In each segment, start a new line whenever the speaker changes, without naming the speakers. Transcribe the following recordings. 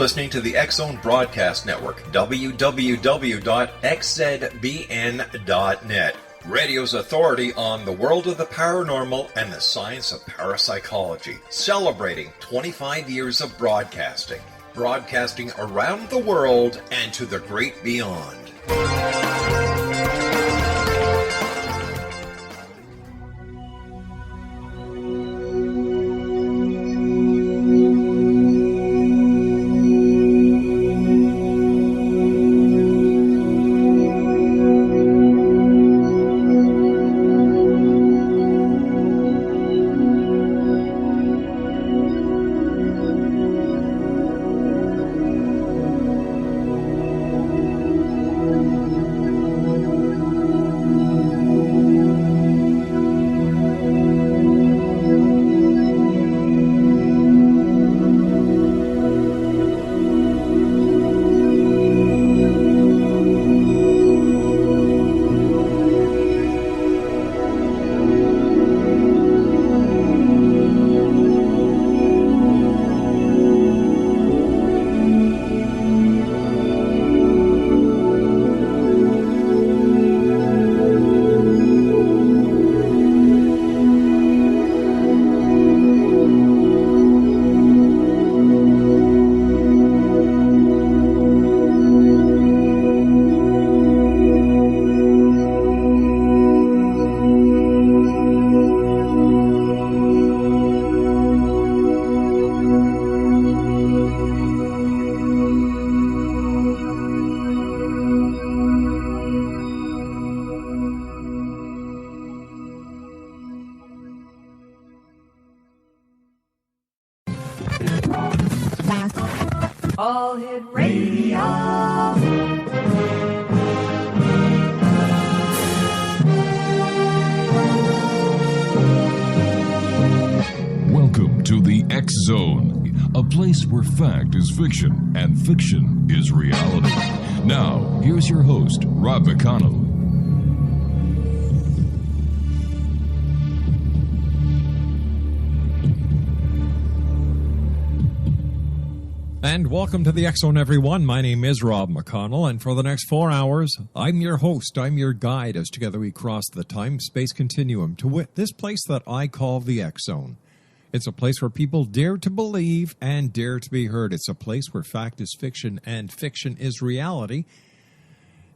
listening to the X-Zone Broadcast Network, www.xzbn.net. Radio's authority on the world of the paranormal and the science of parapsychology, celebrating 25 years of broadcasting around the world and to the great beyond.
All Hit Radio.
Welcome to the X-Zone, a place where fact is fiction and fiction is reality. Now, here's your host, Rob McConnell.
And welcome to the X-Zone, everyone. My name is Rob McConnell, and for the next 4 hours, I'm your host, I'm your guide, as together we cross the time-space continuum to this place that I call the X-Zone. It's a place where people dare to believe and dare to be heard. It's a place where fact is fiction and fiction is reality.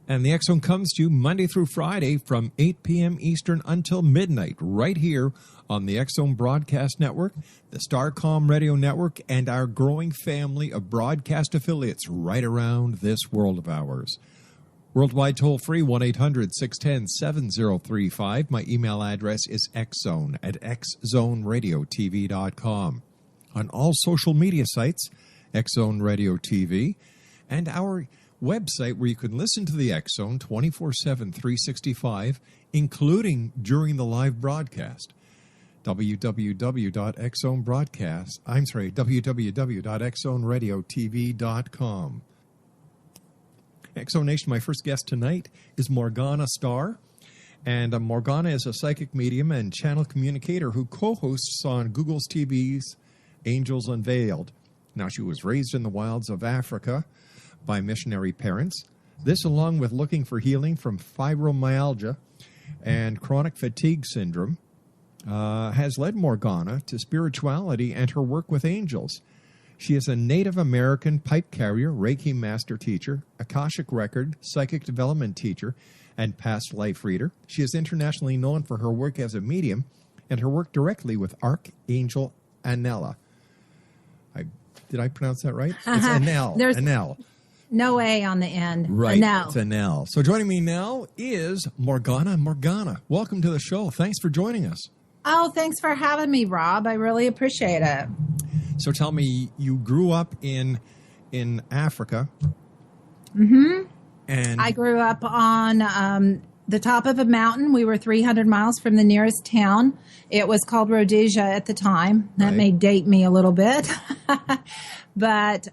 And the X-Zone comes to you Monday through Friday from 8 p.m. Eastern until midnight, right here on the X-Zone Broadcast Network, the STARR Radio Network, and our growing family of broadcast affiliates right around this world of ours. Worldwide toll-free, 1-800-610-7035. My email address is xzone@xzoneradiotv.com. On all social media sites, X-Zone Radio TV, and our website where you can listen to the X-Zone 24/7, 365, including during the live broadcast. www.xzoneradiotv.com. X-Zone Nation, my first guest tonight is Morgana STARR. And Morgana is a psychic medium and channel communicator who co-hosts on Google's TV's Angels Unveiled. Now, she was raised in the wilds of Africa by missionary parents. This, along with looking for healing from fibromyalgia and chronic fatigue syndrome, has led Morgana to spirituality and her work with angels. She is a Native American pipe carrier, Reiki master teacher, Akashic record, psychic development teacher, and past life reader. She is internationally known for her work as a medium and her work directly with Archangel Anela. Did I pronounce that right? It's Anel.
There's
Anel.
no A on the end.
Right.
Anel.
It's Anel. So joining me now is Morgana. Morgana, welcome to the show. Thanks for joining us.
Oh, thanks for having me, Rob. I really appreciate it.
So tell me, you grew up in Africa.
Mm-hmm.
And
I grew up on the top of a mountain. We were 300 miles from the nearest town. It was called Rhodesia at the time. That may date me a little bit. But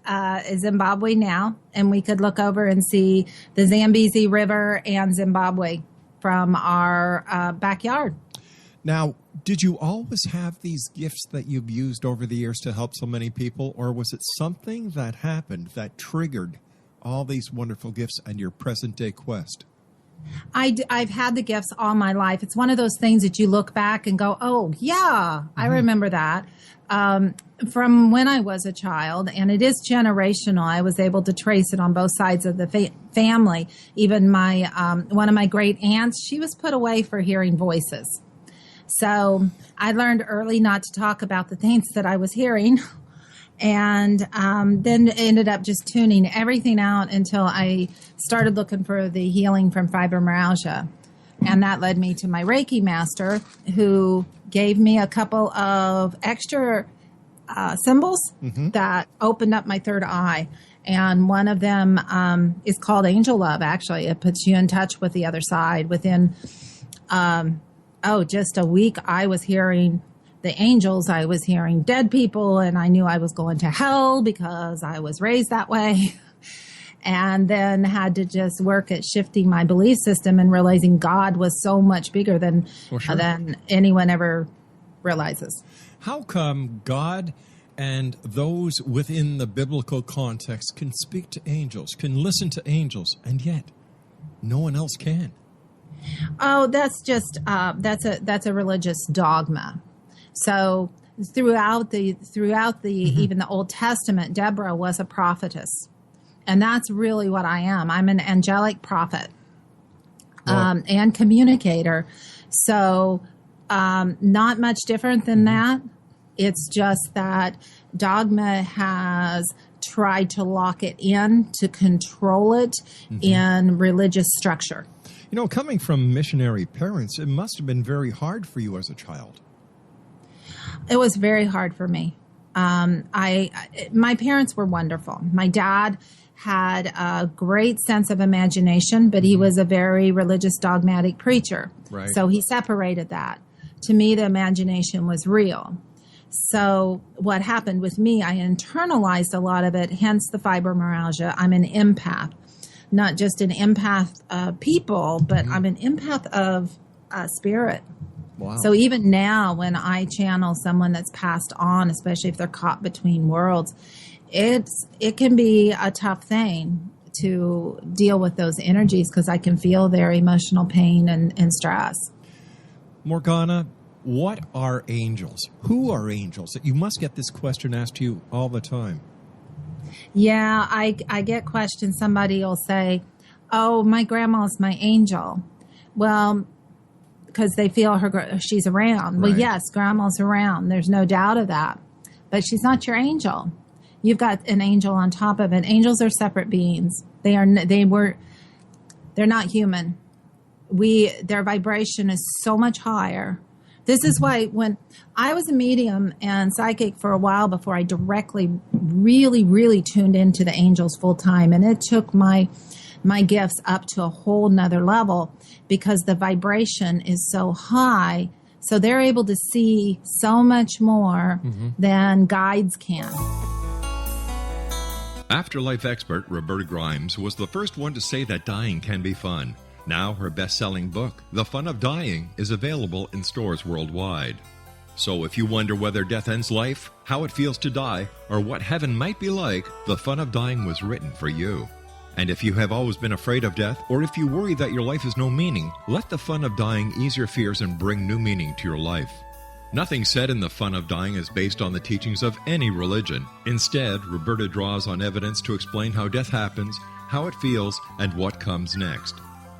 Zimbabwe now. And we could look over and see the Zambezi River and Zimbabwe from our backyard.
Now, did you always have these gifts that you've used over the years to help so many people, or was it something that happened that triggered all these wonderful gifts and your present-day quest?
I've had the gifts all my life. It's one of those things that you look back and go, oh, yeah, I remember that. From when I was a child, and it is generational, I was able to trace it on both sides of the family. Even my one of my great aunts, she was put away for hearing voices. So I learned early not to talk about the things that I was hearing, and then ended up just tuning everything out until I started looking for the healing from fibromyalgia. And that led me to my Reiki master, who gave me a couple of extra symbols that opened up my third eye. And one of them is called Angel Love, actually. It puts you in touch with the other side. Within, just a week, I was hearing the angels, I was hearing dead people, and I knew I was going to hell because I was raised that way. And then had to just work at shifting my belief system and realizing God was so much bigger than anyone ever realizes.
How come God and those within the biblical context can speak to angels, can listen to angels, and yet no one else can?
Oh, that's just that's a religious dogma. So throughout the even the Old Testament, Deborah was a prophetess. And that's really what I am. I'm an angelic prophet and communicator. So not much different than that. It's just that dogma has tried to lock it in, to control it in religious structure.
You know, coming from missionary parents, it must have been very hard for you as a child.
It was very hard for me. My parents were wonderful. My dad had a great sense of imagination, but he was a very religious, dogmatic preacher.
Right.
So he separated that. To me, the imagination was real. So what happened with me, I internalized a lot of it, hence the fibromyalgia. I'm an empath, not just an empath of people, but I'm an empath of spirit.
Wow.
So even now when I channel someone that's passed on, especially if they're caught between worlds, it can be a tough thing to deal with those energies because I can feel their emotional pain and stress.
Morgana, what are angels? Who are angels? You must get this question asked to you all the time.
Yeah, I get questions. Somebody will say, oh, my grandma's my angel. Well, because they feel she's around.
Right.
Well, yes, grandma's around. There's no doubt of that. But she's not your angel. You've got an angel on top of it. Angels are separate beings. They're not human. Their vibration is so much higher. This is why when I was a medium and psychic for a while before I directly really, really tuned into the angels full time, and it took my gifts up to a whole nother level because the vibration is so high. So they're able to see so much more than guides can.
Afterlife expert Roberta Grimes was the first one to say that dying can be fun. Now her best-selling book, The Fun of Dying, is available in stores worldwide. So if you wonder whether death ends life, how it feels to die, or what heaven might be like, The Fun of Dying was written for you. And if you have always been afraid of death, or if you worry that your life has no meaning, let The Fun of Dying ease your fears and bring new meaning to your life. Nothing said in The Fun of Dying is based on the teachings of any religion. Instead, Roberta draws on evidence to explain how death happens, how it feels, and what comes next.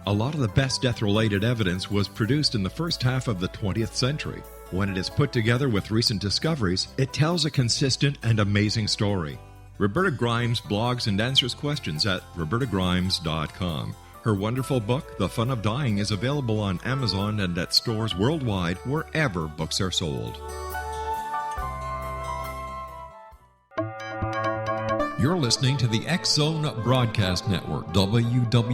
A lot of the best death-related evidence was produced in the first half of the 20th century. When it is put together with recent discoveries, it tells a consistent and amazing story. Roberta Grimes blogs and answers questions at robertagrimes.com. Her wonderful book, The Fun of Dying, is available on Amazon and at stores worldwide wherever books are sold.
You're listening to the X Zone Broadcast Network, www.xzbn.net.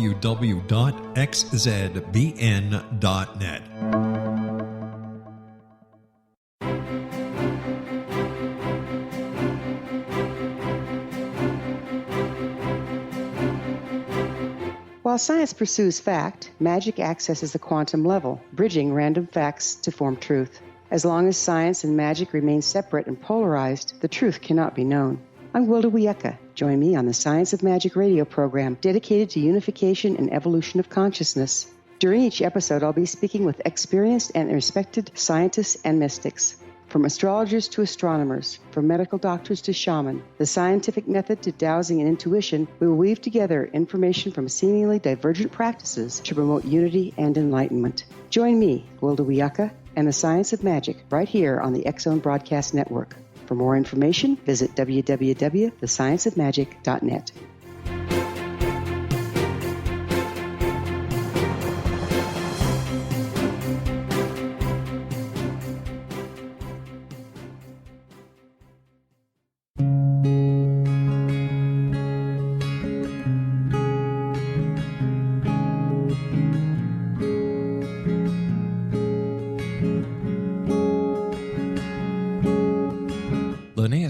While science pursues fact, magic accesses the quantum level, bridging random facts to form truth. As long as science and magic remain separate and polarized, the truth cannot be known. I'm Wilda Wieka. Join me on the Science of Magic radio program dedicated to unification and evolution of consciousness. During each episode, I'll be speaking with experienced and respected scientists and mystics. From astrologers to astronomers, from medical doctors to shaman, the scientific method to dowsing and intuition, we will weave together information from seemingly divergent practices to promote unity and enlightenment. Join me, Wilda Wieka, and the Science of Magic right here on the X-Zone Broadcast Network. For more information, visit www.thescienceofmagic.net.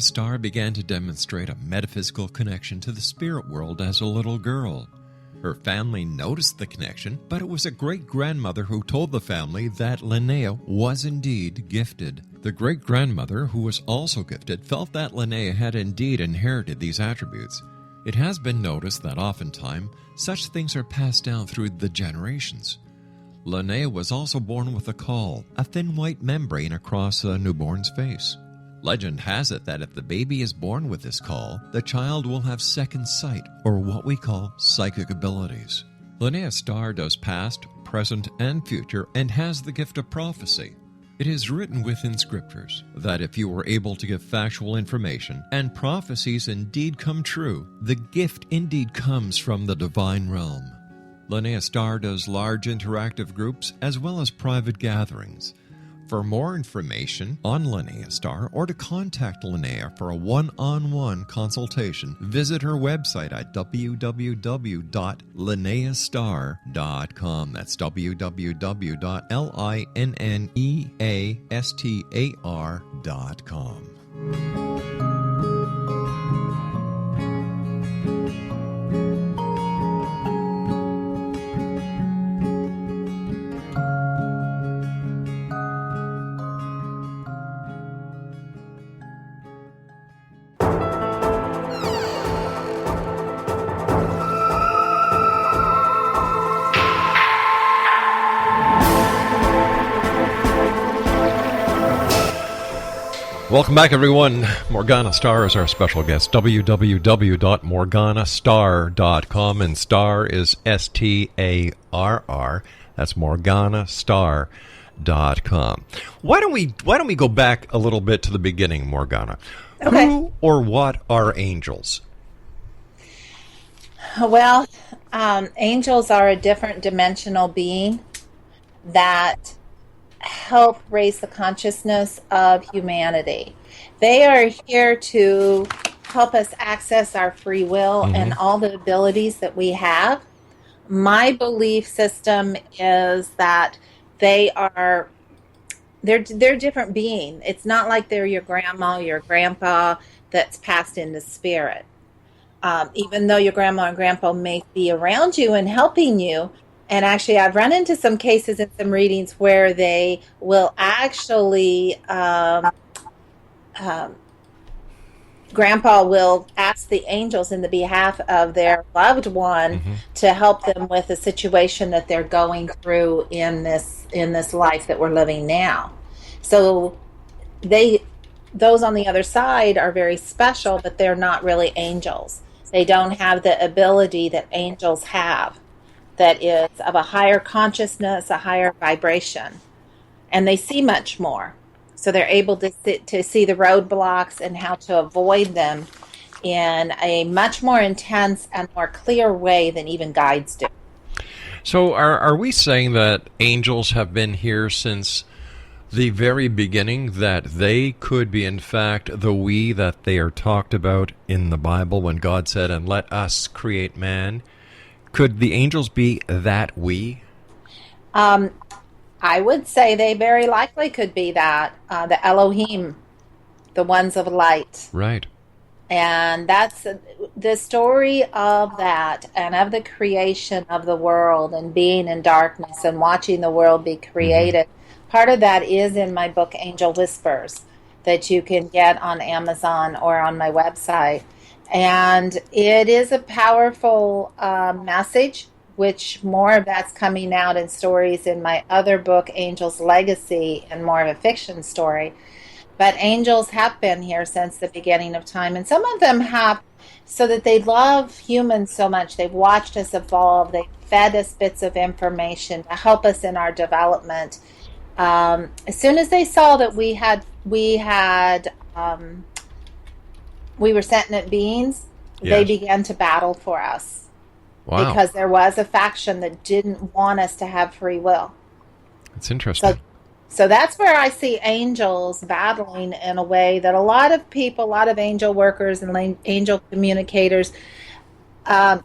STARR began to demonstrate a metaphysical connection to the spirit world as a little girl. Her family noticed the connection, but it was a great-grandmother who told the family that Linnea was indeed gifted. The great-grandmother, who was also gifted, felt that Linnea had indeed inherited these attributes. It has been noticed that oftentimes such things are passed down through the generations. Linnea was also born with a caul, a thin white membrane across a newborn's face. Legend has it that if the baby is born with this caul, the child will have second sight, or what we call psychic abilities. Linnea STARR does past, present, and future, and has the gift of prophecy. It is written within scriptures that if you are able to give factual information, and prophecies indeed come true, the gift indeed comes from the divine realm. Linnea STARR does large interactive groups as well as private gatherings. For more information on Linnea STARR or to contact Linnea for a one-on-one consultation, visit her website at www.linneastar.com. That's www.linneastar.com. Welcome back, everyone. Morgana STARR is our special guest. www.morganastarr.com, and STARR is STARR. That's morganastarr.com. Why don't we go back a little bit to the beginning, Morgana?
Okay.
Who or what are angels?
Well, angels are a different dimensional being that help raise the consciousness of humanity. They are here to help us access our free will and all the abilities that we have. My belief system is that they're different beings. It's not like they're your grandma, your grandpa that's passed into spirit. Even though your grandma and grandpa may be around you and helping you. And actually, I've run into some cases in some readings where they will actually, Grandpa will ask the angels in the behalf of their loved one to help them with a situation that they're going through in this life that we're living now. So those on the other side are very special, but they're not really angels. They don't have the ability that angels have. That is of a higher consciousness, a higher vibration. And they see much more. So they're able to see the roadblocks and how to avoid them in a much more intense and more clear way than even guides do.
So are we saying that angels have been here since the very beginning, that they could be in fact the we that they are talked about in the Bible when God said, and let us create man? Could the angels be that we?
I would say they very likely could be that. The Elohim, the ones of light.
Right.
And the story of that and of the creation of the world and being in darkness and watching the world be created, part of that is in my book, Angel Whispers, that you can get on Amazon or on my website. And it is a powerful message, which more of that's coming out in stories in my other book, Angel's Legacy, and more of a fiction story. But angels have been here since the beginning of time, and some of them have, so that they love humans so much. They've watched us evolve. They've fed us bits of information to help us in our development. As soon as they saw that we were sentient beings, they began to battle for us.
Wow.
Because there was a faction that didn't want us to have free will.
That's interesting.
So that's where I see angels battling in a way that a lot of people, a lot of angel workers and angel communicators,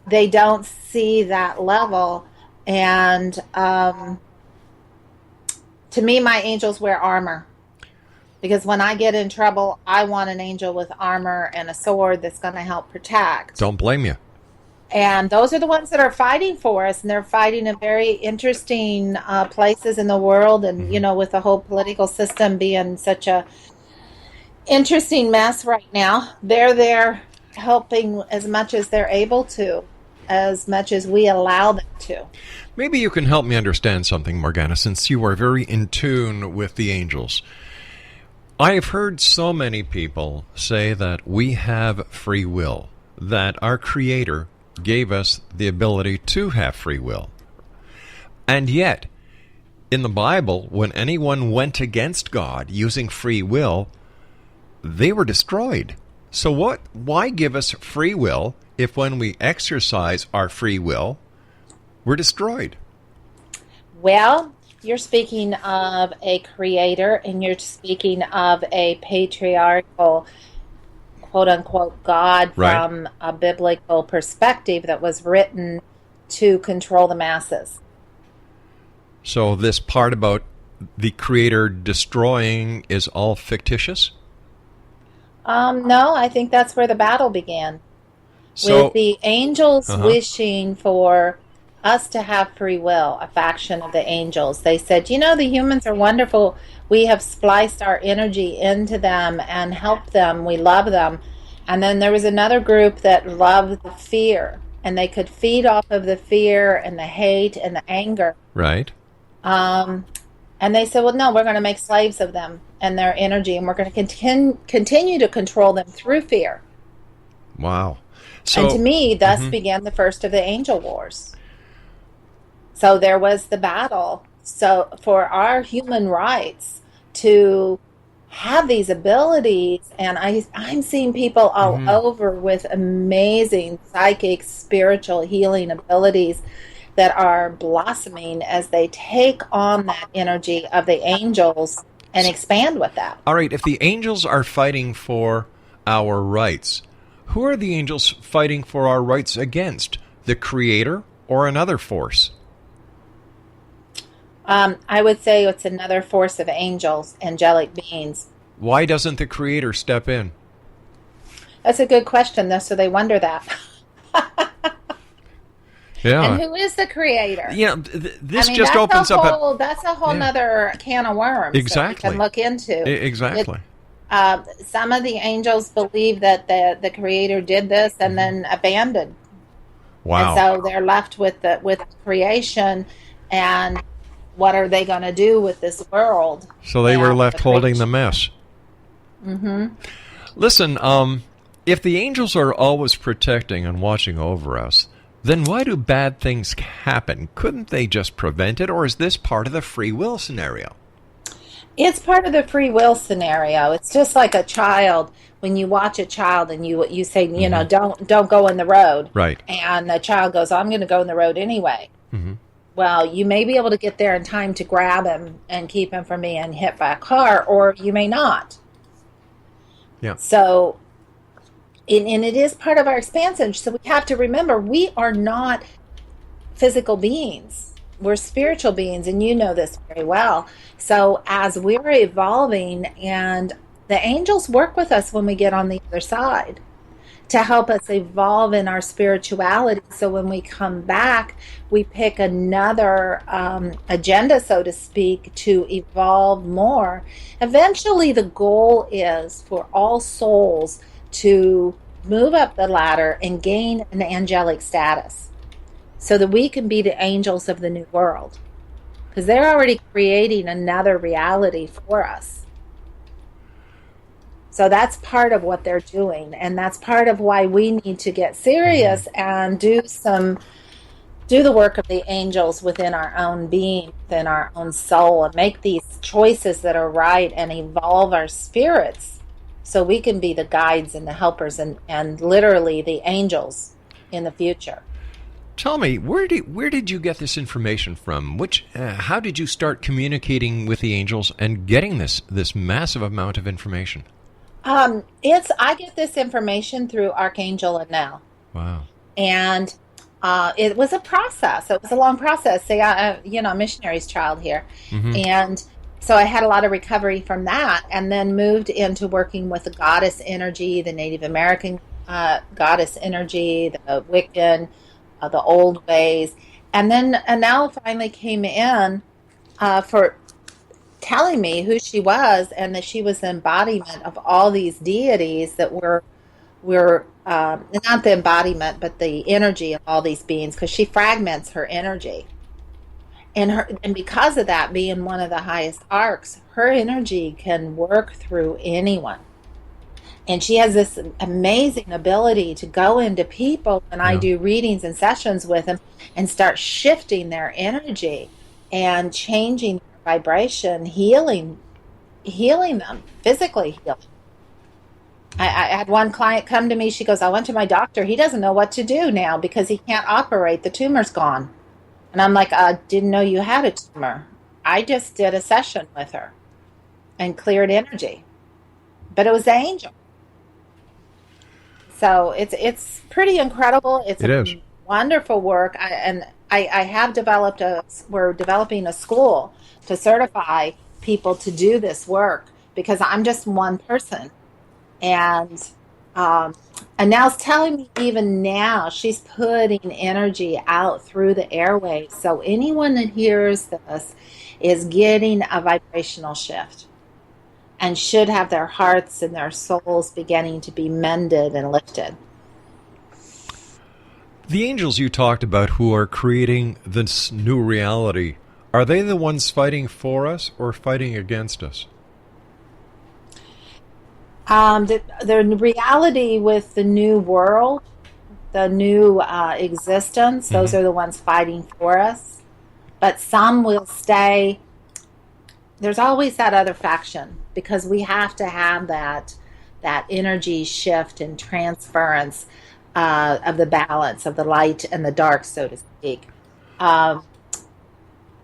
they don't see that level. And to me, my angels wear armor. Because when I get in trouble, I want an angel with armor and a sword that's going to help protect.
Don't blame you.
And those are the ones that are fighting for us, and they're fighting in very interesting places in the world. And, you know, with the whole political system being such a interesting mess right now, they're there helping as much as they're able to, as much as we allow them to.
Maybe you can help me understand something, Morgana, since you are very in tune with the angels. I have heard so many people say that we have free will, that our Creator gave us the ability to have free will. And yet, in the Bible, when anyone went against God using free will, they were destroyed. So why give us free will if when we exercise our free will, we're destroyed?
Well, you're speaking of a creator, and you're speaking of a patriarchal, quote-unquote, God from a biblical perspective that was written to control the masses.
So this part about the Creator destroying is all fictitious?
No, I think that's where the battle began.
So,
with the angels wishing for us to have free will, a faction of the angels. They said, you know, the humans are wonderful. We have spliced our energy into them and helped them. We love them. And then there was another group that loved the fear, and they could feed off of the fear and the hate and the anger.
Right.
And they said, well, no, we're going to make slaves of them and their energy, and we're going to continue to control them through fear.
Wow. So,
and to me, thus began the first of the angel wars. So there was the battle. So for our human rights to have these abilities, and I'm seeing people all over with amazing psychic, spiritual healing abilities that are blossoming as they take on that energy of the angels and expand with that.
All right, if the angels are fighting for our rights, who are the angels fighting for our rights against? The Creator or another force?
I would say it's another force of angels, angelic beings.
Why doesn't the Creator step in?
That's a good question, though, so they wonder that.
Yeah.
And who is the Creator?
Yeah, this just opens up
that's a whole nother can of worms
exactly.
that we can look into.
Exactly.
Some of the angels believe that the Creator did this and then abandoned.
Wow.
And so they're left with creation, and what are they going to do with this world?
So they were left holding the mess. Listen, if the angels are always protecting and watching over us, then why do bad things happen? Couldn't they just prevent it, or is this part of the free will scenario?
It's part of the free will scenario. It's just like a child. When you watch a child and you say, you know, don't go in the road.
Right.
And the child goes, I'm going to go in the road anyway. Well, you may be able to get there in time to grab him and keep him from being hit by a car, or you may not.
Yeah.
So, and it is part of our expansion. So we have to remember, we are not physical beings. We're spiritual beings, and you know this very well. So as we're evolving, and the angels work with us when we get on the other side. to help us evolve in our spirituality. So when we come back, we pick another agenda, so to speak, to evolve more. Eventually, the goal is for all souls to move up the ladder and gain an angelic status so that we can be the angels of the new world. Because they're already creating another reality for us. So that's part of what they're doing, and that's part of why we need to get serious and do the work of the angels within our own being, within our own soul, and make these choices that are right and evolve our spirits so we can be the guides and the helpers and literally the angels in the future.
Tell me, where did you get this information from? How did you start communicating with the angels and getting this massive amount of information?
I get this information through Archangel Anel.
Wow.
And it was a process. It was a long process. See, I'm a missionary's child here. And so I had a lot of recovery from that, and then moved into working with the goddess energy, the Native American goddess energy, the Wiccan, the old ways. And then Anel finally came in for telling me who she was, and that she was the embodiment of all these deities that were not the embodiment, but the energy of all these beings, because she fragments her energy. And because of that, being one of the highest arcs, her energy can work through anyone. And she has this amazing ability to go into people when I do readings and sessions with them and start shifting their energy and changing vibration, healing them, physically healing. I had one client come to me. She goes, I went to my doctor. He doesn't know what to do now because he can't operate. The tumor's gone. And I'm like, I didn't know you had a tumor. I just did a session with her and cleared energy. But it was the angel. So it's pretty incredible. It is wonderful work. I have developed we're developing a school to certify people to do this work, because I'm just one person. And Nell's telling me even now she's putting energy out through the airways. So anyone that hears this is getting a vibrational shift and should have their hearts and their souls beginning to be mended and lifted.
The angels you talked about who are creating this new reality, are they the ones fighting for us or fighting against us?
The reality with the new world, the new existence, those are the ones fighting for us. But some will stay. There's always that other faction, because we have to have that energy shift and transference of the balance of the light and the dark, so to speak.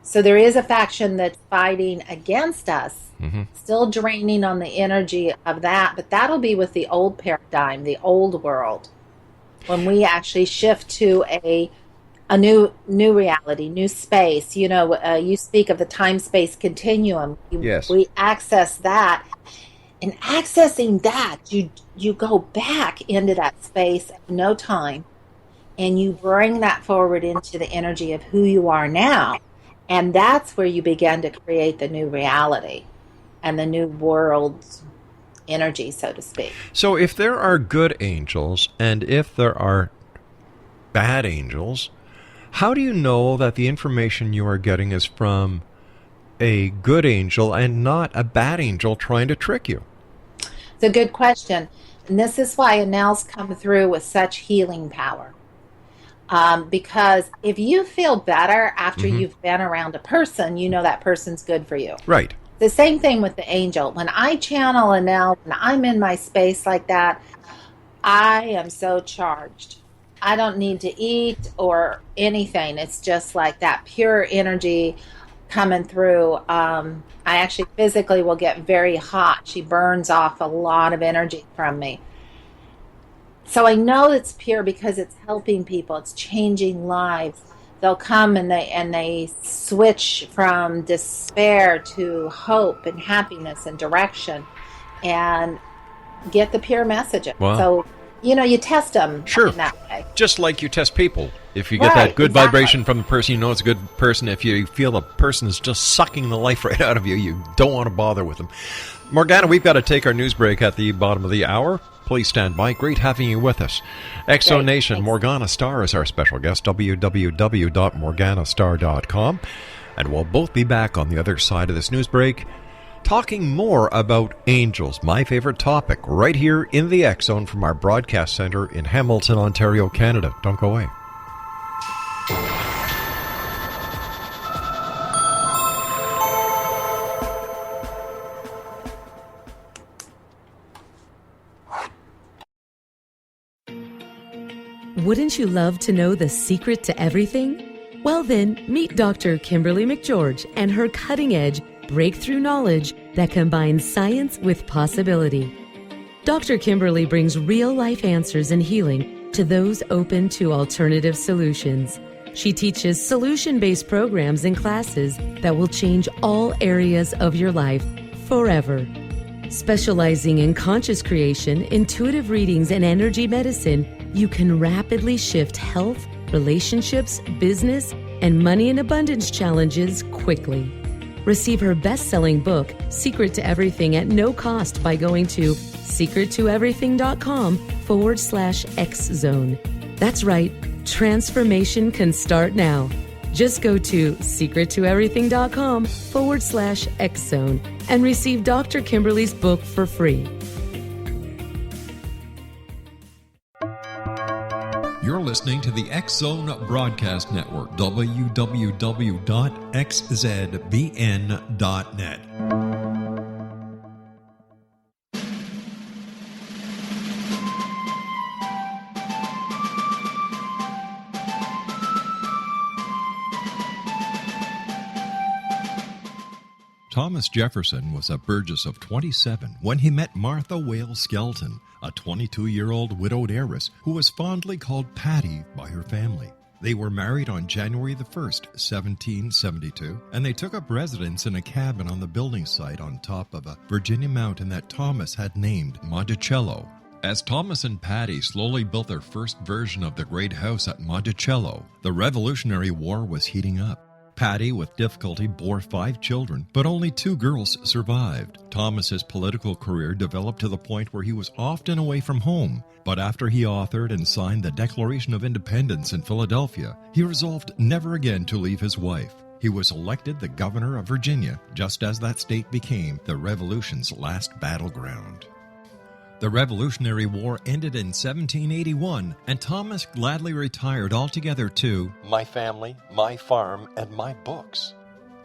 So there is a faction that's fighting against us, still draining on the energy of that, but that'll be with the old paradigm, the old world, when we actually shift to a new reality, new space. You speak of the time-space continuum.
Yes.
We access that. And accessing that, you go back into that space of no time, and you bring that forward into the energy of who you are now. And that's where you begin to create the new reality and the new world's energy, so to speak.
So if there are good angels and if there are bad angels, how do you know that the information you are getting is from a good angel and not a bad angel trying to trick you?
It's a good question. And this is why Anel's come through with such healing power. Because if you feel better after you've been around a person, you know that person's good for you.
Right.
The same thing with the angel. When I channel Anel, when I'm in my space like that, I am so charged. I don't need to eat or anything. It's just like that pure energy coming through. I actually physically will get very hot. She burns off a lot of energy from me. So I know it's pure because it's helping people. It's changing lives. They'll come and they switch from despair to hope and happiness and direction and get the pure message.
Wow.
So
you test them
Sure.
in that way.
Just like you test people. If you get
Right,
that good
exactly.
vibration from the person, you know it's a good person. If you feel the person is just sucking the life right out of you, you don't want to bother with them. Morgana, we've got to take our news break at the bottom of the hour. Please stand by. Great having you with us. Exo
Great,
Nation,
thanks.
Morgana Starr is our special guest, www.morganastarr.com. And we'll both be back on the other side of this news break, talking more about angels, my favorite topic, right here in the X Zone from our broadcast center in Hamilton, Ontario, Canada. Don't go away.
Wouldn't you love to know the secret to everything? Well then, meet Dr. Kimberly McGeorge and her cutting-edge breakthrough knowledge that combines science with possibility. Dr. Kimberly brings real-life answers and healing to those open to alternative solutions. She teaches solution-based programs and classes that will change all areas of your life forever. Specializing in conscious creation, intuitive readings, and energy medicine, you can rapidly shift health, relationships, business, and money and abundance challenges quickly. Receive her best-selling book, Secret to Everything, at no cost by going to secrettoeverything.com/X-Zone. That's right, transformation can start now. Just go to secrettoeverything.com/X-Zone and receive Dr. Kimberly's book for free.
You're listening to the X Zone Broadcast Network, www.xzbn.net. Thomas Jefferson was a Burgess of 27 when he met Martha Wales Skelton, a 22-year-old widowed heiress who was fondly called Patty by her family. They were married on January the 1st, 1772, and they took up residence in a cabin on the building site on top of a Virginia mountain that Thomas had named Monticello. As Thomas and Patty slowly built their first version of the great house at Monticello, the Revolutionary War was heating up. Patty, with difficulty, bore 5 children, but only 2 girls survived. Thomas's political career developed to the point where he was often away from home, but after he authored and signed the Declaration of Independence in Philadelphia, he resolved never again to leave his wife. He was elected the governor of Virginia, just as that state became the Revolution's last battleground. The Revolutionary War ended in 1781, and Thomas gladly retired altogether to
My family, my farm, and my books.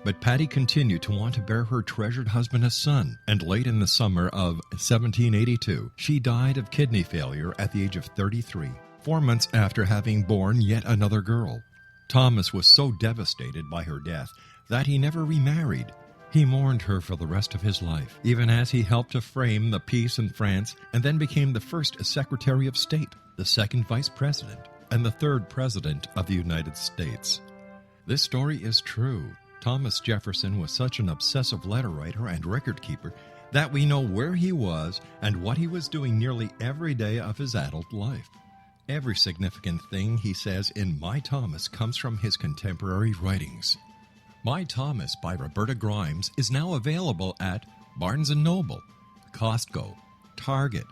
But Patty continued to want to bear her treasured husband a son, and late in the summer of 1782, she died of kidney failure at the age of 33, 4 months after having borne yet another girl. Thomas was so devastated by her death that he never remarried. He mourned her for the rest of his life, even as he helped to frame the peace in France and then became the first Secretary of State, the second Vice President, and the third President of the United States. This story is true. Thomas Jefferson was such an obsessive letter writer and record keeper that we know where he was and what he was doing nearly every day of his adult life. Every significant thing he says in My Thomas comes from his contemporary writings. My Thomas by Roberta Grimes is now available at Barnes & Noble, Costco, Target,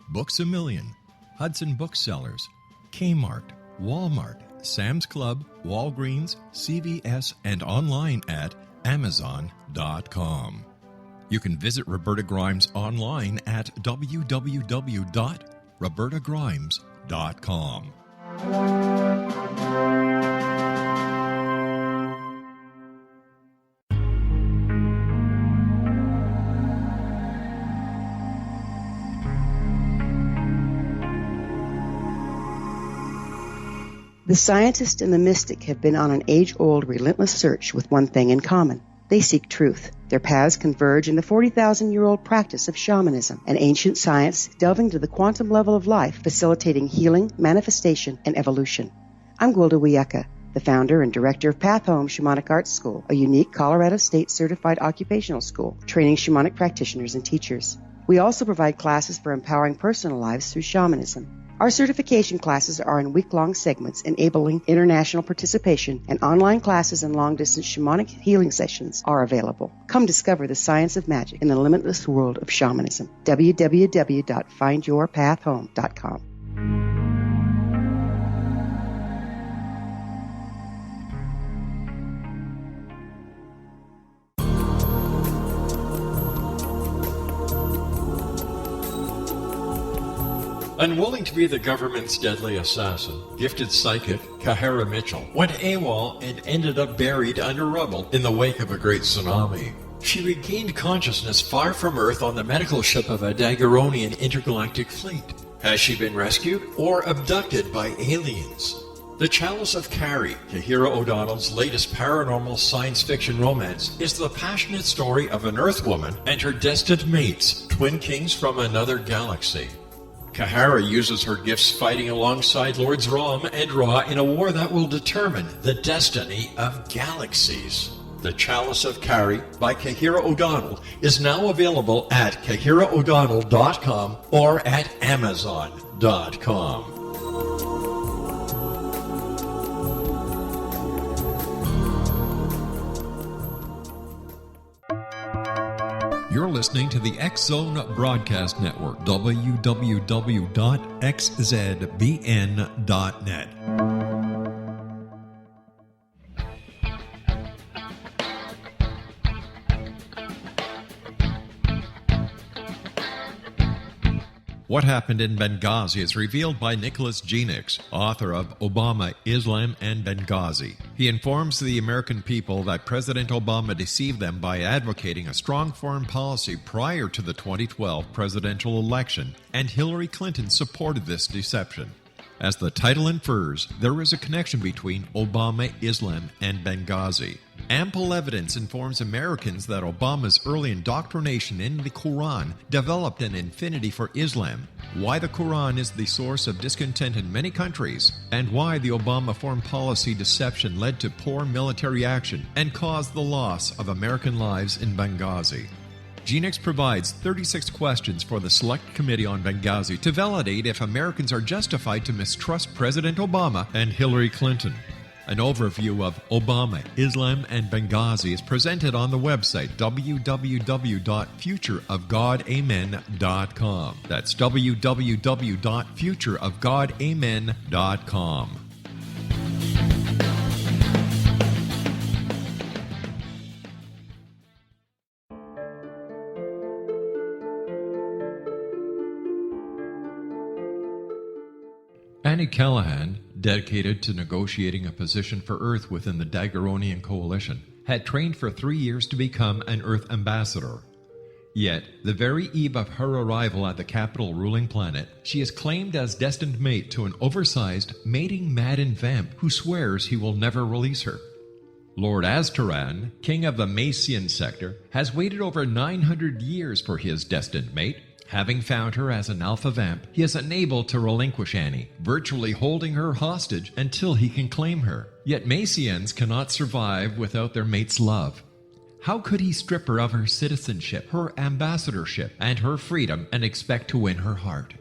Books A Million, Hudson Booksellers, Kmart, Walmart, Sam's Club, Walgreens, CVS, and online at Amazon.com. You can visit Roberta Grimes online at www.robertagrimes.com.
The scientist and the mystic have been on an age-old, relentless search with one thing in common. They seek truth. Their paths converge in the 40,000-year-old practice of shamanism, an ancient science delving to the quantum level of life, facilitating healing, manifestation, and evolution. I'm Gwilda Wiyaka, the founder and director of Path Home Shamanic Arts School, a unique Colorado State certified occupational school training shamanic practitioners and teachers. We also provide classes for empowering personal lives through shamanism. Our certification classes are in week-long segments enabling international participation, and online classes and long-distance shamanic healing sessions are available. Come discover the science of magic in the limitless world of shamanism. www.findyourpathhome.com.
Unwilling to be the government's deadly assassin, gifted psychic Kahara Mitchell went AWOL and ended up buried under rubble in the wake of a great tsunami. She regained consciousness far from Earth on the medical ship of a Daguerrean intergalactic fleet. Has she been rescued or abducted by aliens? The Chalice of Carrie, Kahira O'Donnell's latest paranormal science fiction romance, is the passionate story of an Earth woman and her destined mates, twin kings from another galaxy. Kahara uses her gifts fighting alongside Lords Rom and Ra in a war that will determine the destiny of galaxies. The Chalice of Carrie by Kahira O'Donnell is now available at KahiraO'Donnell.com or at Amazon.com.
You're listening to the X-Zone Broadcast Network, www.xzbn.net. What Happened in Benghazi is revealed by Nicholas Genix, author of Obama, Islam, and Benghazi. He informs the American people that President Obama deceived them by advocating a strong foreign policy prior to the 2012 presidential election, and Hillary Clinton supported this deception. As the title infers, there is a connection between Obama, Islam, and Benghazi. Ample evidence informs Americans that Obama's early indoctrination in the Quran developed an affinity for Islam, why the Quran is the source of discontent in many countries, and why the Obama foreign policy deception led to poor military action and caused the loss of American lives in Benghazi. Genix provides 36 questions for the Select Committee on Benghazi to validate if Americans are justified to mistrust President Obama and Hillary Clinton. An overview of Obama, Islam, and Benghazi is presented on the website www.futureofgodamen.com. That's www.futureofgodamen.com. Annie Callahan, dedicated to negotiating a position for Earth within the Daguerrean Coalition, had trained for 3 years to become an Earth ambassador. Yet, the very eve of her arrival at the capital ruling planet, she is claimed as destined mate to an oversized, mating-maddened vamp who swears he will never release her. Lord Aztaran, king of the Macian sector, has waited over 900 years for his destined mate. Having found her as an alpha vamp, he is unable to relinquish Annie, virtually holding her hostage until he can claim her. Yet Macians cannot survive without their mate's love. How could he strip her of her citizenship, her ambassadorship, and her freedom and expect to win her heart?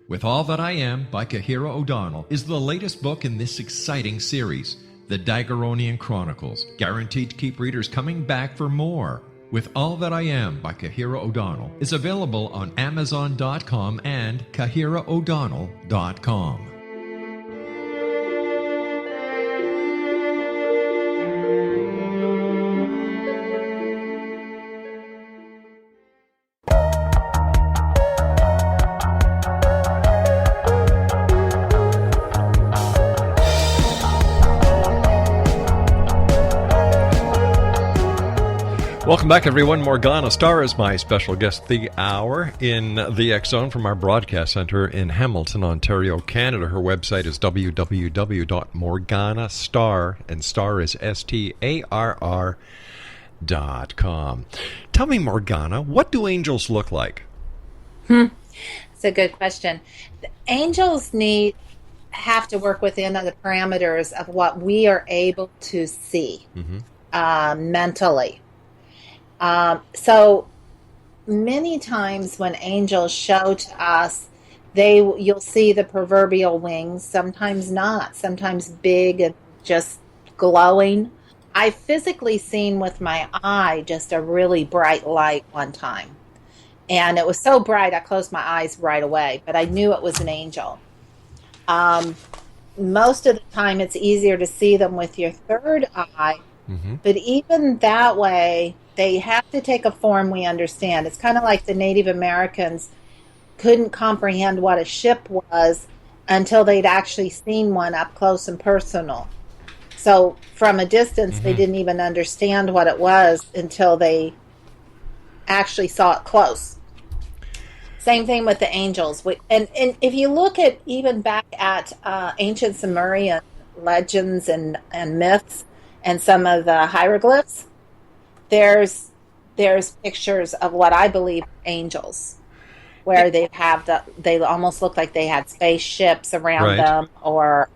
With All That I Am by Kahira O'Donnell is the latest book in this exciting series, The Daguerrean Chronicles, guaranteed to keep readers coming back for more. With All That I Am by Kahira O'Donnell is available on Amazon.com and KahiraO'Donnell.com.
Welcome back, everyone. Morgana STARR is my special guest the hour in the X-Zone from our broadcast center in Hamilton, Ontario, Canada. Her website is www.morganastarr, and STARR is STARR.com. Tell me, Morgana, what do angels look like?
That's a good question. The angels have to work within the parameters of what we are able to see mentally. So many times when angels show to us you'll see the proverbial wings, sometimes not, sometimes big and just glowing. I physically seen with my eye just a really bright light one time. And it was so bright, I closed my eyes right away, but I knew it was an angel. Most of the time, it's easier to see them with your third eye, but even that way, they have to take a form we understand. It's kind of like the Native Americans couldn't comprehend what a ship was until they'd actually seen one up close and personal. So from a distance, they didn't even understand what it was until they actually saw it close. Same thing with the angels. And if you look at even back at ancient Sumerian legends and myths and some of the hieroglyphs, there's pictures of what I believe are angels, where they almost look like they had spaceships around them, or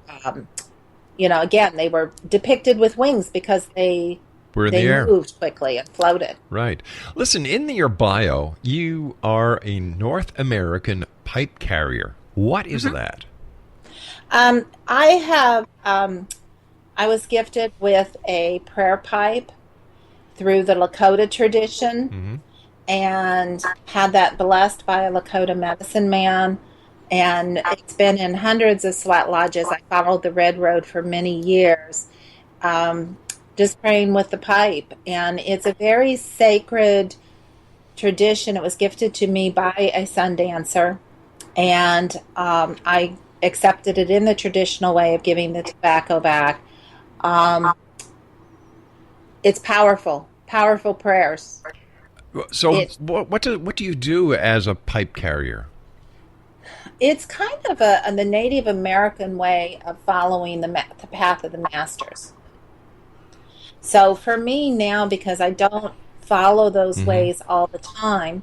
again, they were depicted with wings because they moved quickly and floated.
Right. Listen, in your bio, you are a North American pipe carrier. What is that?
I was gifted with a prayer pipe through the Lakota tradition, and had that blessed by a Lakota medicine man. And it's been in hundreds of sweat lodges. I followed the Red Road for many years, just praying with the pipe. And it's a very sacred tradition. It was gifted to me by a sun dancer, and I accepted it in the traditional way of giving the tobacco back. It's powerful prayers.
So what do you do as a pipe carrier?
It's kind of the Native American way of following the path of the masters. So for me now, because I don't follow those ways all the time,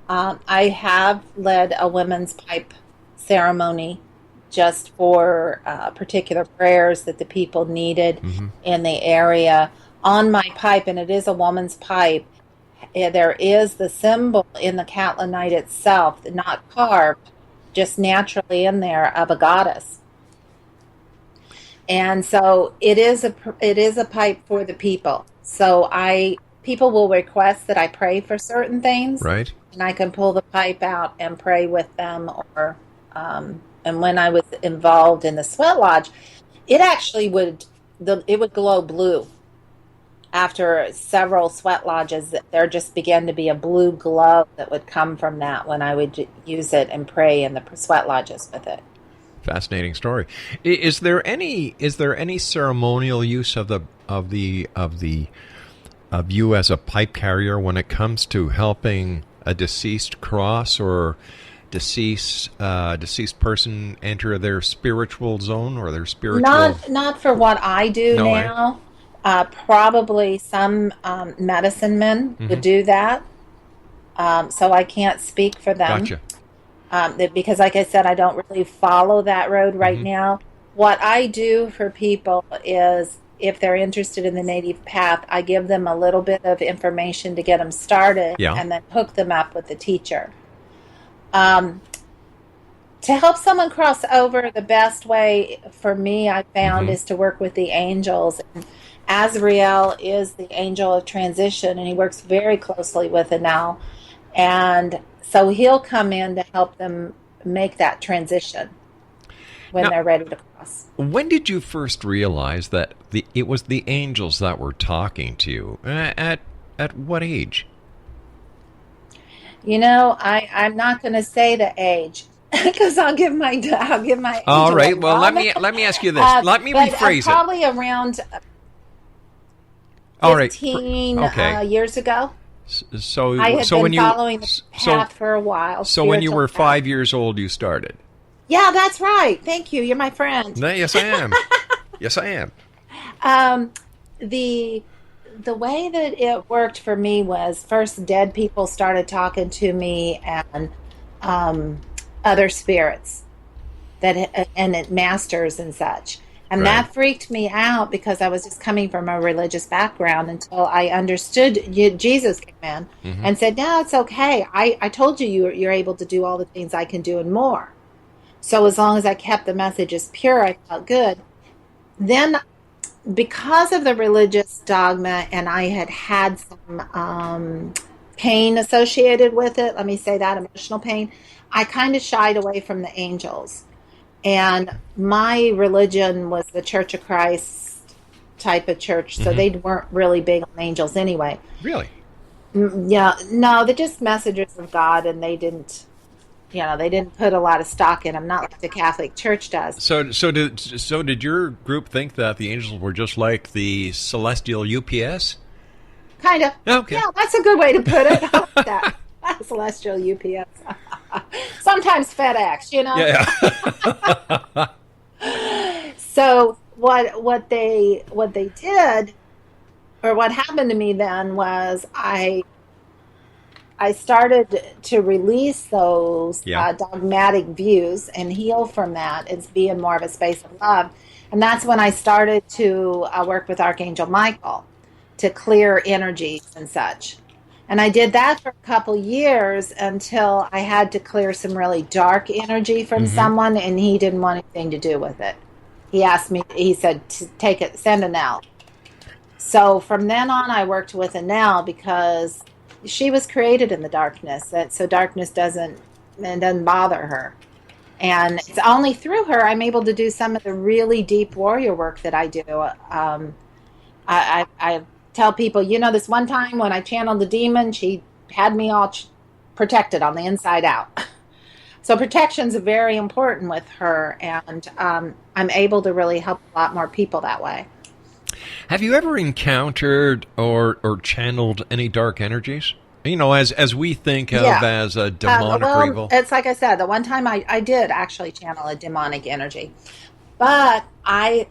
I have led a women's pipe ceremony just for particular prayers that the people needed in the area. On my pipe, and it is a woman's pipe, there is the symbol in the catlinite itself, not carved, just naturally in there, of a goddess. And so it is a pipe for the people. So people will request that I pray for certain things,
right?
And I can pull the pipe out and pray with them. Or and when I was involved in the sweat lodge, it actually would glow blue. After several sweat lodges, there just began to be a blue glow that would come from that when I would use it and pray in the sweat lodges with it.
Fascinating story. Is there any ceremonial use of you as a pipe carrier when it comes to helping a deceased cross or deceased person enter their spiritual zone or their spiritual?
Not for what I do now. Probably some medicine men would do that. So I can't speak for them.
Gotcha.
Because like I said, I don't really follow that road right now. What I do for people is, if they're interested in the native path, I give them a little bit of information to get them started, and then hook them up with the teacher. To help someone cross over, the best way for me, I found, is to work with the angels. And Azrael is the angel of transition, and he works very closely with Anel. And so he'll come in to help them make that transition when they're ready to cross.
When did you first realize that it was the angels that were talking to you? At what age?
I'm not going to say the age because I'll give my
All right. Well, let me ask you this. Let me rephrase it.
Probably around 15 years ago.
So
I had been following the path for a while.
So when you were 5 years old, you started.
Yeah, that's right. Thank you. You're my friend.
Yes, I am. Yes, I am.
The way that it worked for me was, first dead people started talking to me, and other spirits and masters and such. And
Right.
that freaked me out because I was just coming from a religious background until I understood Jesus came in and said, no, it's okay. I told you you're able to do all the things I can do and more. So as long as I kept the messages pure, I felt good. Then because of the religious dogma and I had some pain associated with it, let me say that, emotional pain, I kind of shied away from the angels. And my religion was the Church of Christ type of church, so they weren't really big on angels anyway.
Really?
Yeah, no, they're just messengers of God, and they didn't put a lot of stock in them, not like the Catholic Church does.
So did your group think that the angels were just like the celestial UPS?
Kind of.
Okay.
Yeah, that's a good way to put it. I like that. Celestial UPS. Sometimes FedEx,
Yeah.
So what they did, or what happened to me then, was I started to release those dogmatic views and heal from that as being more of a space of love. And that's when I started to work with Archangel Michael to clear energies and such. And I did that for a couple years until I had to clear some really dark energy from someone, and he didn't want anything to do with it. He asked me, he said, to take it, send Annelle. So from then on, I worked with Annelle because she was created in the darkness, so darkness doesn't bother her. And it's only through her I'm able to do some of the really deep warrior work that I do. I tell people, this one time when I channeled the demon, she had me all protected on the inside out. So protection's very important with her, and I'm able to really help a lot more people that way.
Have you ever encountered or channeled any dark energies? As we think of as a demonic or evil.
It's like I said, the one time I did actually channel a demonic energy. But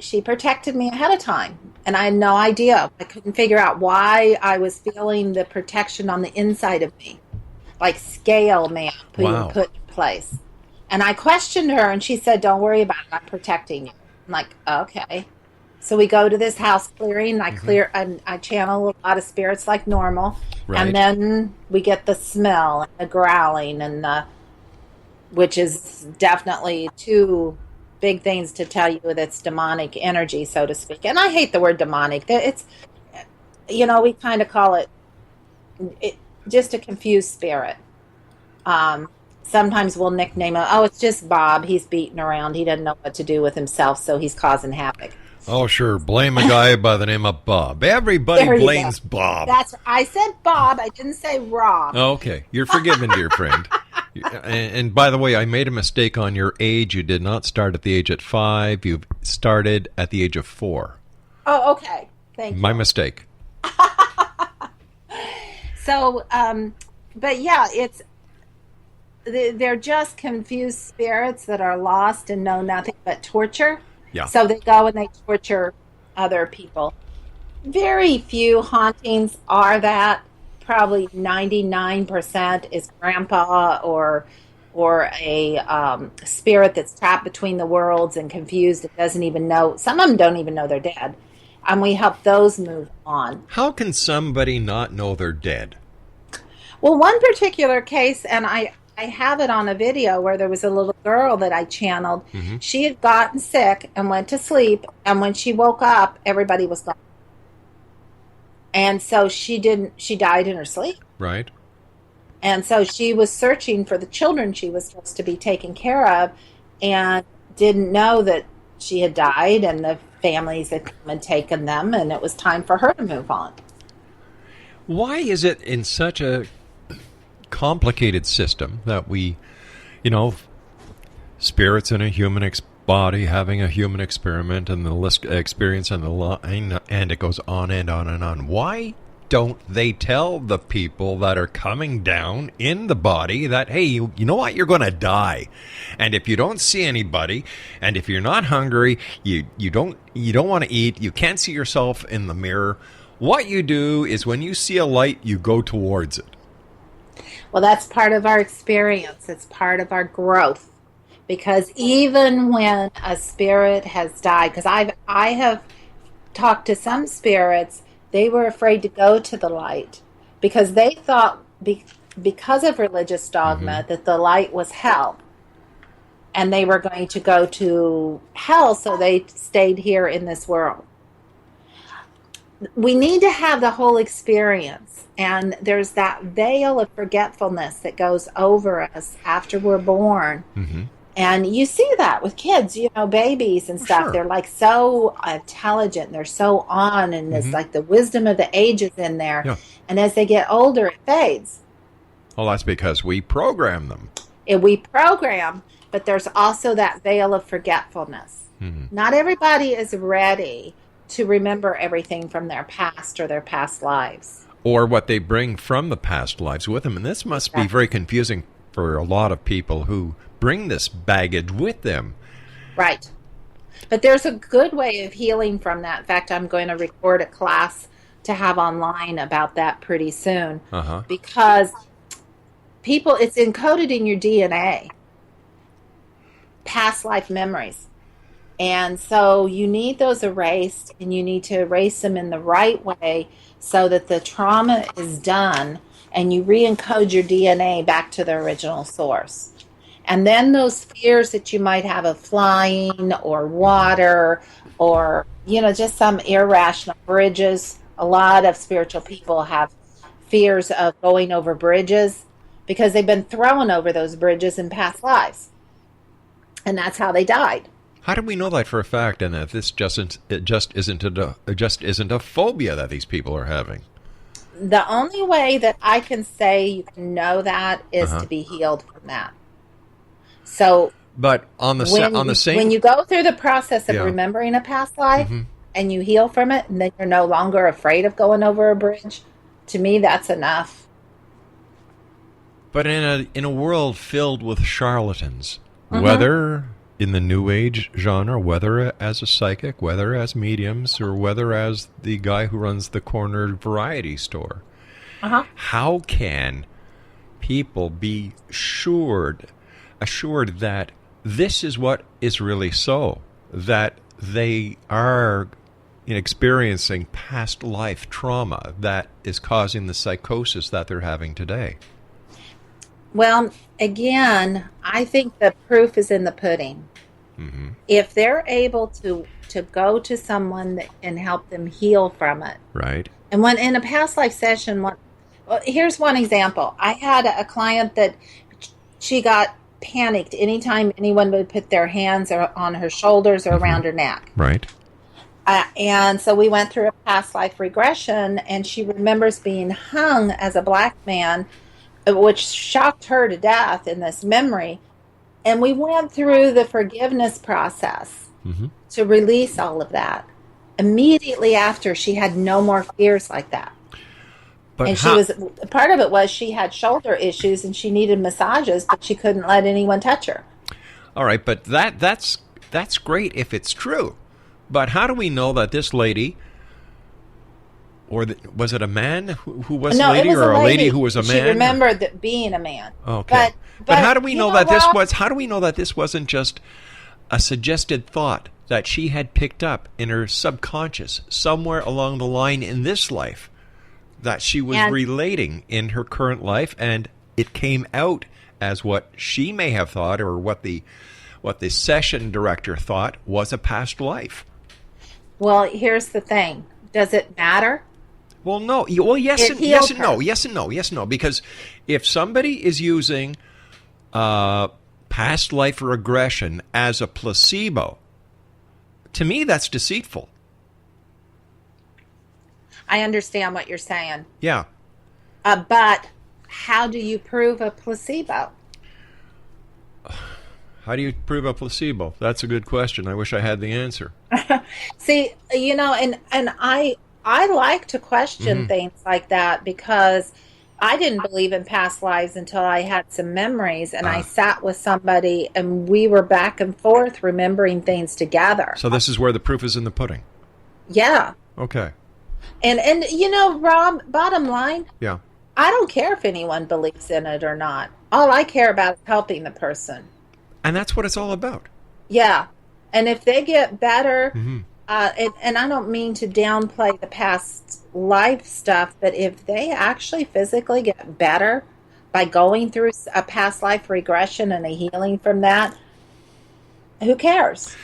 she protected me ahead of time, and I had no idea. I couldn't figure out why I was feeling the protection on the inside of me, like scale man being put in place. And I questioned her, and she said, "Don't worry about it. I'm protecting you." I'm like, okay. So we go to this house clearing. I clear, and I channel a lot of spirits like normal, and then we get the smell and the growling, and which is definitely two big things to tell you that's demonic energy, so to speak. And I hate the word demonic. It's, we kind of call it just a confused spirit. Sometimes we'll nickname it, it's just Bob. He's beating around. He doesn't know what to do with himself, so he's causing havoc.
Oh, sure. Blame a guy by the name of Bob. Everybody blames Bob.
I said Bob. I didn't say Rob.
Okay. You're forgiven, dear friend. And by the way, I made a mistake on your age. You did not start at the age of 5. You started at the age of 4.
Oh, okay. Thank you.
My mistake.
So, but yeah, they're just confused spirits that are lost and know nothing but torture.
Yeah.
So they go and they torture other people. Very few hauntings are that. Probably 99% is grandpa or a spirit that's trapped between the worlds and confused and doesn't even know. Some of them don't even know they're dead. And we help those move on.
How can somebody not know they're dead?
Well, one particular case, and I have it on a video where there was a little girl that I channeled. She had gotten sick and went to sleep, and when she woke up, everybody was gone. And so she died in her sleep.
Right.
And so she was searching for the children she was supposed to be taking care of and didn't know that she had died and the families had come and taken them, and it was time for her to move on.
Why is it in such a complicated system that we, spirits in a human body having a human experiment and the experience and the line, and it goes on and on and on. Why don't they tell the people that are coming down in the body that, hey, you know what, you're going to die, and if you don't see anybody, and if you're not hungry, you don't want to eat, you can't see yourself in the mirror, what you do is when you see a light, you go towards it.
Well, that's part of our experience. It's part of our growth. because even when a spirit has died, because I have talked to some spirits, they were afraid to go to the light because they thought because of religious dogma that the light was hell, and they were going to go to hell, so they stayed here in this world. We need to have the whole experience, and there's that veil of forgetfulness that goes over us after we're born. And you see that with kids, babies and stuff.
Sure.
They're like so intelligent, they're so on, and it's like the wisdom of the ages in there.
Yeah.
And as they get older, it fades.
Well, that's because we program them.
We program, but there's also that veil of forgetfulness. Not everybody is ready to remember everything from their past or their past lives.
Or what they bring from the past lives with them. And this must be very confusing for a lot of people who bring this baggage with them.
Right. But there's a good way of healing from that. In fact, I'm going to record a class to have online about that pretty soon. Because it's encoded in your DNA. Past life memories. And so you need those erased, and you need to erase them in the right way so that the trauma is done and you re-encode your DNA back to the original source. And then those fears that you might have of flying or water or, just some irrational bridges. A lot of spiritual people have fears of going over bridges because they've been thrown over those bridges in past lives. And that's how they died.
How do we know that for a fact, and that this just isn't a phobia that these people are having?
The only way that I can say you can know that is to be healed from that. So,
but when
you go through the process of remembering a past life and you heal from it, and then you're no longer afraid of going over a bridge, to me that's enough.
But in a world filled with charlatans, whether in the New Age genre, whether as a psychic, whether as mediums, or whether as the guy who runs the corner variety store, how can people be assured that this is what is really so, that they are experiencing past life trauma that is causing the psychosis that they're having today?
Well, again, I think the proof is in the pudding. If they're able to go to someone that can help them heal from it.
Right.
And when in a past life session, here's one example. I had a client that she got panicked anytime anyone would put their hands on her shoulders or around her neck.
Right.
And so we went through a past life regression, and she remembers being hung as a black man, which shocked her to death in this memory. And we went through the forgiveness process to release all of that. Immediately after, she had no more fears like that.
But
And part of it was she had shoulder issues and she needed massages, but she couldn't let anyone touch her.
All right, but that's great if it's true. But how do we know that this lady, or was it a man who was a lady, or a lady who was a man?
She remembered that being a man.
Okay. But how do we know that how do we know that this wasn't just a suggested thought that she had picked up in her subconscious somewhere along the line in this life, that she was relating in her current life, and it came out as what she may have thought, or what the session director thought was a past life?
Well, here's the thing. Does it matter?
Well, no. Well, yes and no. Yes and no. Yes and no. Because if somebody is using past life regression as a placebo, to me, that's deceitful.
I understand what you're saying.
Yeah.
But how do you prove a placebo?
How do you prove a placebo? That's a good question. I wish I had the answer.
See, and I like to question things like that, because I didn't believe in past lives until I had some memories, and I sat with somebody and we were back and forth remembering things together.
So this is where the proof is in the pudding.
Yeah.
Okay.
And Rob, bottom line,
Yeah.
I don't care if anyone believes in it or not. All I care about is helping the person.
And that's what it's all about.
Yeah. And if they get better,
Mm-hmm.
and I don't mean to downplay the past life stuff, but if they actually physically get better by going through a past life regression and a healing from that, who cares?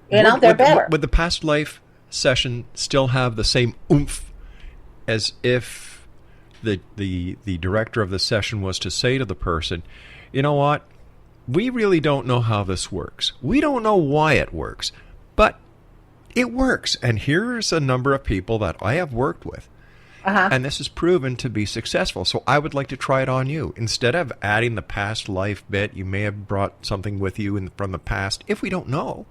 They're better.
Would the past life session still have the same oomph as if the director of the session was to say to the person, you know what? We really don't know how this works. We don't know why it works, but it works. And here's a number of people that I have worked with. And this is proven to be successful. So I would like to try it on you. Instead of adding the past life bit, you may have brought something with you from the past. If we don't know,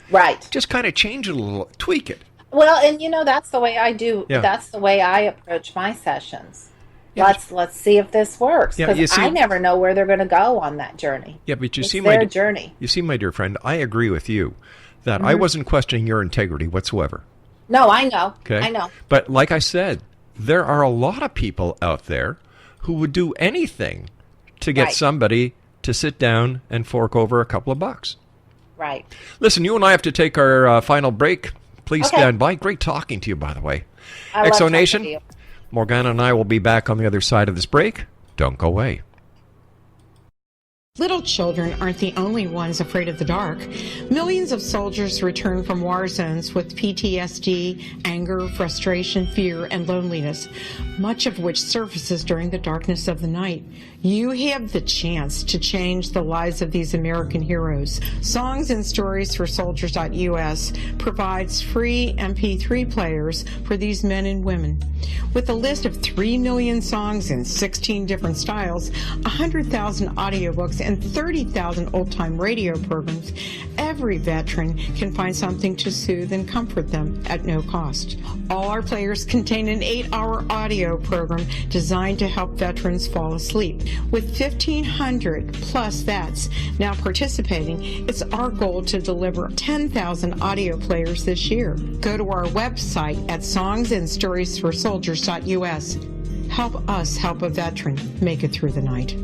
right,
just kind of change it a little, tweak it.
Well, and that's the way I do.
Yeah.
That's the way I approach my sessions. Yeah. Let's see if this works, because I never know where they're going to go on that journey.
Yeah, but
it's their journey.
You see, my dear friend, I agree with you that I wasn't questioning your integrity whatsoever.
No, I know.
Okay,
I know.
But like I said, there are a lot of people out there who would do anything to get somebody to sit down and fork over a couple of bucks.
Right.
Listen, you and I have to take our final break. Please stand by. Great talking to you, by the way. Exo Nation, Morgana and I will be back on the other side of this break. Don't go away.
Little children aren't the only ones afraid of the dark. Millions of soldiers return from war zones with PTSD, anger, frustration, fear, and loneliness, much of which surfaces during the darkness of the night. You have the chance to change the lives of these American heroes. Songs and Stories for Soldiers.us provides free MP3 players for these men and women. With a list of 3 million songs in 16 different styles, 100,000 audiobooks, and 30,000 old-time radio programs, every veteran can find something to soothe and comfort them at no cost. All our players contain an 8-hour audio program designed to help veterans fall asleep. With 1,500 plus vets now participating, it's our goal to deliver 10,000 audio players this year. Go to our website at songsandstoriesforsoldiers.us. Help us help a veteran make it through the night.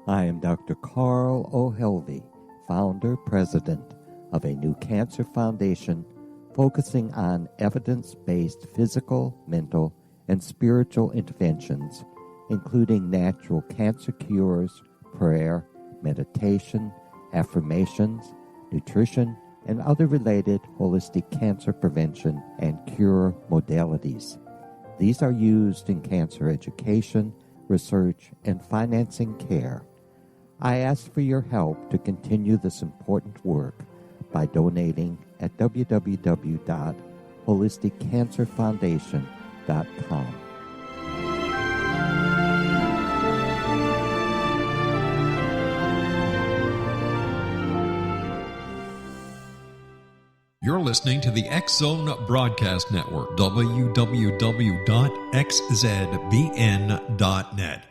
I am Dr. Carl O'Helvey, founder, president of a new cancer foundation focusing on evidence-based physical, mental, and spiritual interventions, including natural cancer cures, prayer, meditation, affirmations, nutrition, and other related holistic cancer prevention and cure modalities. These are used in cancer education, research, and financing care. I ask for your help to continue this important work by donating at www.holisticcancerfoundation.com.
You're listening to the X Zone Broadcast Network, www.xzbn.net.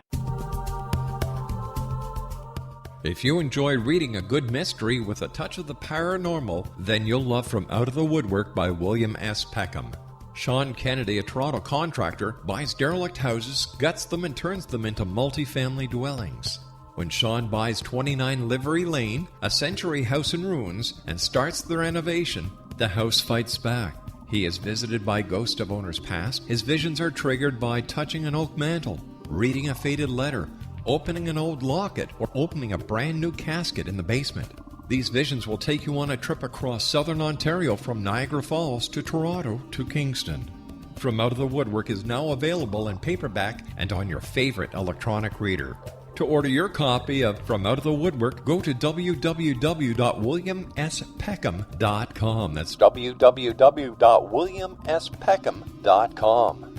If you enjoy reading a good mystery with a touch of the paranormal, then you'll love From Out of the Woodwork by William S. Peckham. Sean Kennedy, a Toronto contractor, buys derelict houses, guts them, and turns them into multi-family dwellings. When Sean buys 29 Livery Lane, a century house in ruins, and starts the renovation, the house fights back. He is visited by ghosts of owners past. His visions are triggered by touching an oak mantle, reading a faded letter, opening an old locket, or opening a brand new casket in the basement. These visions will take you on a trip across southern Ontario from Niagara Falls to Toronto to Kingston. From Out of the Woodwork is now available in paperback and on your favorite electronic reader. To order your copy of From Out of the Woodwork, go to www.williamspeckham.com. That's www.williamspeckham.com.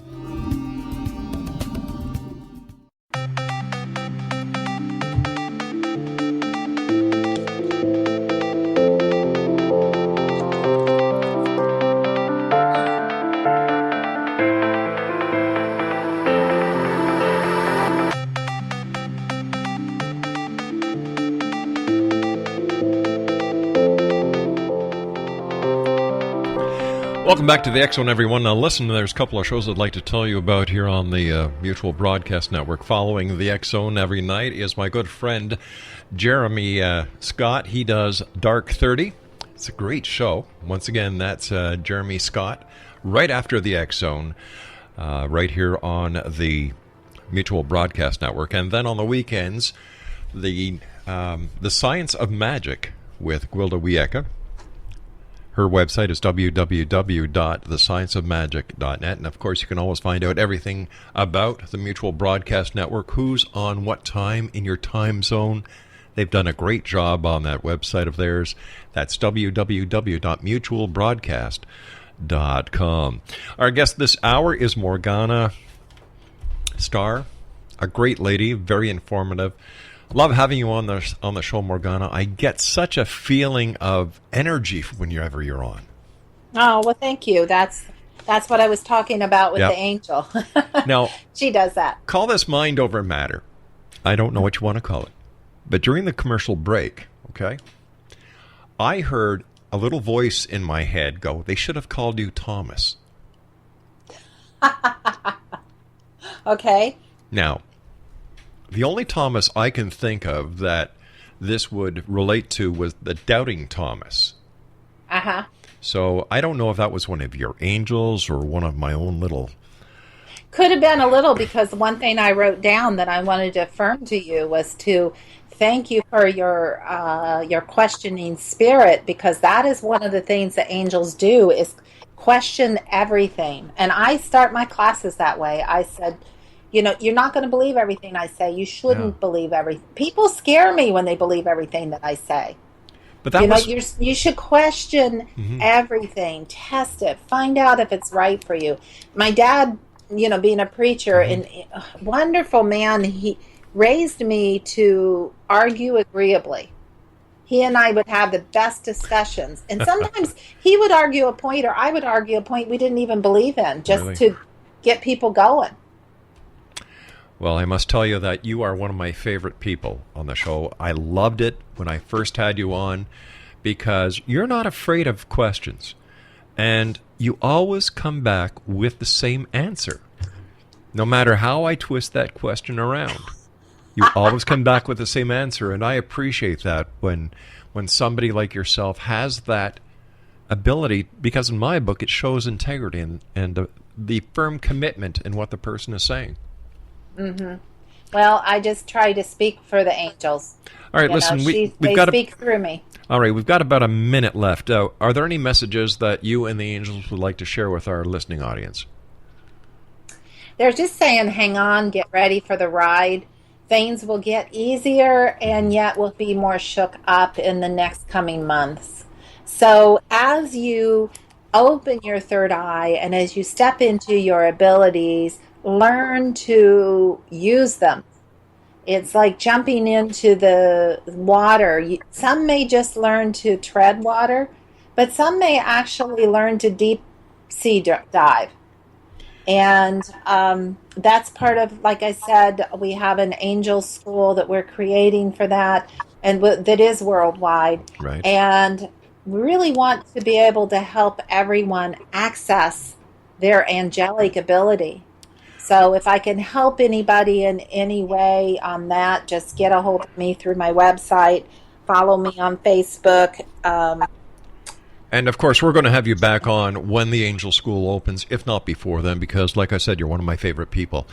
Welcome back to the X Zone, everyone. Now, listen, there's a couple of shows I'd like to tell you about here on the Mutual Broadcast Network. Following the X Zone every night is my good friend Jeremy Scott. He does Dark 30. It's a great show. Once again, that's Jeremy Scott right after the X Zone, right here on the Mutual Broadcast Network. And then on the weekends, the Science of Magic with Gwilda Wiyaka. Her website is www.thescienceofmagic.net. And, of course, you can always find out everything about the Mutual Broadcast Network, who's on what time in your time zone. They've done a great job on that website of theirs. That's www.mutualbroadcast.com. Our guest this hour is Morgana STARR, a great lady, very informative. Love having you on the show, Morgana. I get such a feeling of energy whenever you're on.
Oh, well, thank you. That's what I was talking about with the angel.
Now,
she does that.
Call this mind over matter. I don't know what you want to call it. But during the commercial break, okay, I heard a little voice in my head go, they should have called you Thomas.
Okay.
Now, the only Thomas I can think of that this would relate to was the Doubting Thomas.
Uh-huh.
So I don't know if that was one of your angels or one of my own little...
Could have been a little, because one thing I wrote down that I wanted to affirm to you was to thank you for your questioning spirit, because that is one of the things that angels do, is question everything. And I start my classes that way. I said, you know, you're not going to believe everything I say. You shouldn't believe everything. People scare me when they believe everything that I say.
But that
you should question everything, test it, find out if it's right for you. My dad, you know, being a preacher and wonderful man, he raised me to argue agreeably. He and I would have the best discussions. And sometimes he would argue a point or I would argue a point we didn't even believe in, just to get people going.
Well, I must tell you that you are one of my favorite people on the show. I loved it when I first had you on because you're not afraid of questions. And you always come back with the same answer. No matter how I twist that question around, you always come back with the same answer. And I appreciate that when somebody like yourself has that ability, because in my book it shows integrity and the firm commitment in what the person is saying.
Mm-hmm. Well, I just try to speak for the angels.
All right, listen,
they speak through me.
All right, we've got about a minute left. Are there any messages that you and the angels would like to share with our listening audience?
They're just saying, hang on, get ready for the ride. Things will get easier, and yet will be more shook up in the next coming months. So as you open your third eye and as you step into your abilities, learn to use them. It's like jumping into the water. Some may just learn to tread water, but some may actually learn to deep sea dive. And that's part of, like I said, we have an angel school that we're creating for that, and that is worldwide.
Right.
And we really want to be able to help everyone access their angelic ability. So if I can help anybody in any way on that, just get a hold of me through my website, follow me on Facebook.
And, of course, we're going to have you back on when the Angel School opens, if not before then, because, like I said, you're one of my favorite people.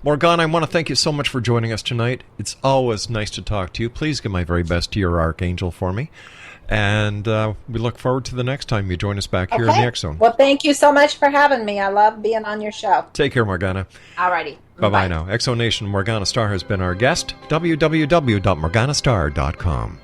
Morgana, I want to thank you so much for joining us tonight. It's always nice to talk to you. Please give my very best to your Archangel for me. And we look forward to the next time you join us back here in the X Zone.
Well, thank you so much for having me. I love being on your show.
Take care, Morgana.
Alrighty.
Bye-bye now. X Zone Nation, Morgana STARR has been our guest. www.morganastarr.com.